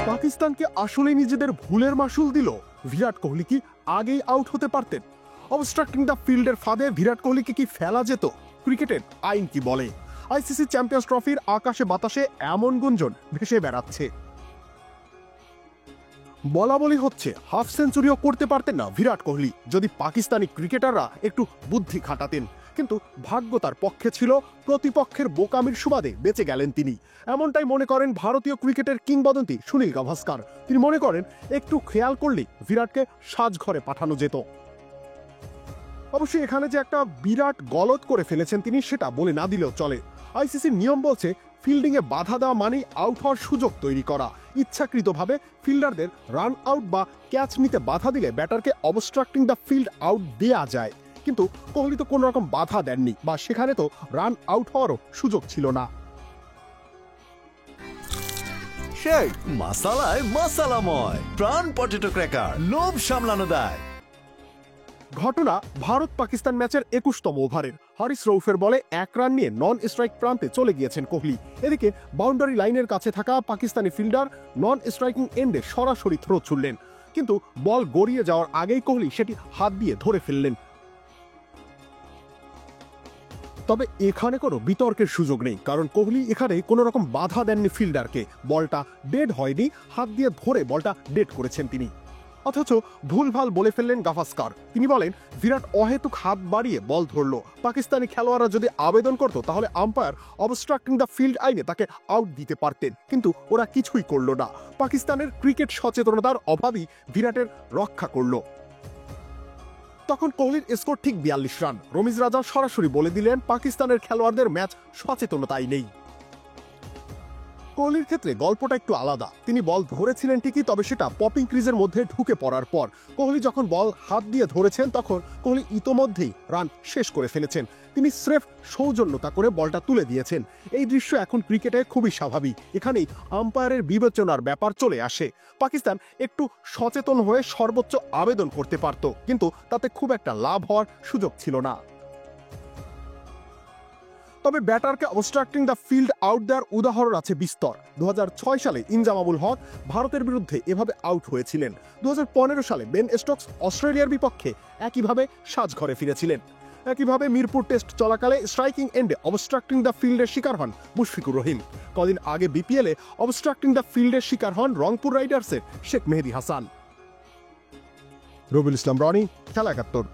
পাকিস্তানকে আসলে নিজেদের ভুলের মাসুল দিল? বিরাট কোহলি কি আগেই আউট হতে পারতেন? অবস্ট্রাক্টিং দ্য ফিল্ডের ফাঁদে বিরাট কোহলিকে কি ফেলা যেত? ক্রিকেটের আইন কি বলে? আইসিসি চ্যাম্পিয়ন্স ট্রফির আকাশে বাতাসে এমন গুঞ্জন ভেসে বেড়াচ্ছে। বলা বলি হচ্ছে হাফ সেঞ্চুরিও করতে পারতেন না বিরাট কোহলি যদি পাকিস্তানি ক্রিকেটাররা একটু বুদ্ধি খাটাতেন। কিন্তু ভাগ্য তার পক্ষে ছিল, প্রতিপক্ষের বোকামির সুবাদে বেঁচে গেলেন তিনি। এমনটাই মনে করেন ভারতীয় ক্রিকেটের কিংবদন্তি সুনীল গাভাস্কার। তিনি মনে করেন একটু খেয়াল করলেই বিরাটকে সাজঘরে পাঠানো যেত। অবশ্যই এখানে যে একটা বিরাট গলত করে ফেলেছেন তিনি, সেটা বলে না দিলেও চলে। আইসিসির নিয়ম বলছে ফিল্ডিংয়ে বাধা দেওয়া মানেই আউট হওয়ার সুযোগ তৈরি করা। ইচ্ছাকৃতভাবে ফিল্ডারদের রান আউট বা ক্যাচ নিতে বাধা দিলে ব্যাটারকে অবস্ট্রাক্টিং দ্য ফিল্ড আউট দেয়া যায়। কিন্তু কোহলি তো কোনো রকম বাধা দেননি, বা সেখানে তো রান আউট হওয়ারও সুযোগ ছিল না। শেখ মাসালায় মাসালাময় প্রাণ পটেটো ক্র্যাকার, লোভ সামলানো দায়। ঘটনা ভারত পাকিস্তান ম্যাচের 21তম ওভারের হারিস রৌফের বলে 1 রান নিয়ে নন স্ট্রাইক প্রান্তে চলে গিয়েছেন কোহলি। এদিকে বাউন্ডারি লাইনের কাছে থাকা পাকিস্তানি ফিল্ডার নন স্ট্রাইকিং এন্ডে সরাসরি থ্রো ছুড়লেন, কিন্তু বল গড়িয়ে যাওয়ার আগেই কোহলি সেটি হাত দিয়ে ধরে ফেললেন। তবে এখানে কোনো বিতর্কের সুযোগ নেই, কারণ কোহলি এখানে কোনো রকম বাধা দেননি ফিল্ডারকে। বলটা ডেড হয়নি, হাত দিয়ে ধরে বলটা ডেড করেছেন তিনি। অথচ ভুলভাল বলে ফেললেন গাভাস্কার। তিনি বলেন বিরাট অহেতুক হাত বাড়িয়ে বল ধরল। পাকিস্তানি খেলোয়াড়রা যদি আবেদন করত তাহলে আম্পায়ার অবস্ট্রাক্টিং দ্য ফিল্ড আইনে তাকে আউট দিতে পারতেন, কিন্তু ওরা কিছুই করল না। পাকিস্তানের ক্রিকেট সচেতনতার অভাবই বিরাটের রক্ষা করল। তখন কোহলির স্কোর ঠিক 42 রান। রমিজ রাজা সরাসরি বলে দিলেন পাকিস্তানের খেলোয়াড়দের ম্যাচ সচেতনতাই নেই। কোহলির ক্ষেত্রে গল্পটা একটু আলাদা। তিনি বল ধরেছিলেন ঠিকই, তবে সেটা পপিং ক্রিজের মধ্যে ঢুকে পড়ার পর। কোহলি যখন বল হাত দিয়ে ধরেছেন তখন কোহলি ইতোমধ্যেই রান শেষ করে ফেলেছেন। তিনি স্রেফ সৌজন্যতা করে বলটা তুলে দিয়েছেন। এই দৃশ্য এখন ক্রিকেটে খুবই স্বাভাবিক। এখানেই আম্পায়ারের বিবেচনার ব্যাপার চলে আসে। পাকিস্তান একটু সচেতন হয়ে সর্বোচ্চ আবেদন করতে পারত, কিন্তু তাতে খুব একটা লাভ হওয়ার সুযোগ ছিল না। তবে ব্যাটারকে অবস্ট্রাক্টিং দ্য ফিল্ড আউট দেওয়ার উদাহরণ আছে বিস্তর। 2006 সালে ইনজামামুল হক ভারতের বিরুদ্ধে এভাবে আউট হয়েছিলেন। 2015 সালে বেন স্টোকস অস্ট্রেলিয়ার বিপক্ষে একইভাবে সাজঘরে ফিরেছিলেন। একইভাবে মিরপুর টেস্ট চলাকালে স্ট্রাইকিং এন্ডে অবস্ট্রাক্টিং দ্য ফিল্ডের শিকার হন মুশফিকুর রহিম। কদিন আগে বিপিএলে অবস্ট্রাক্টিং দ্য ফিল্ডের শিকার হন রংপুর রাইডার্সের শেখ মেহেদী হাসান। রবিউল ইসলাম রনি, খেলা 71।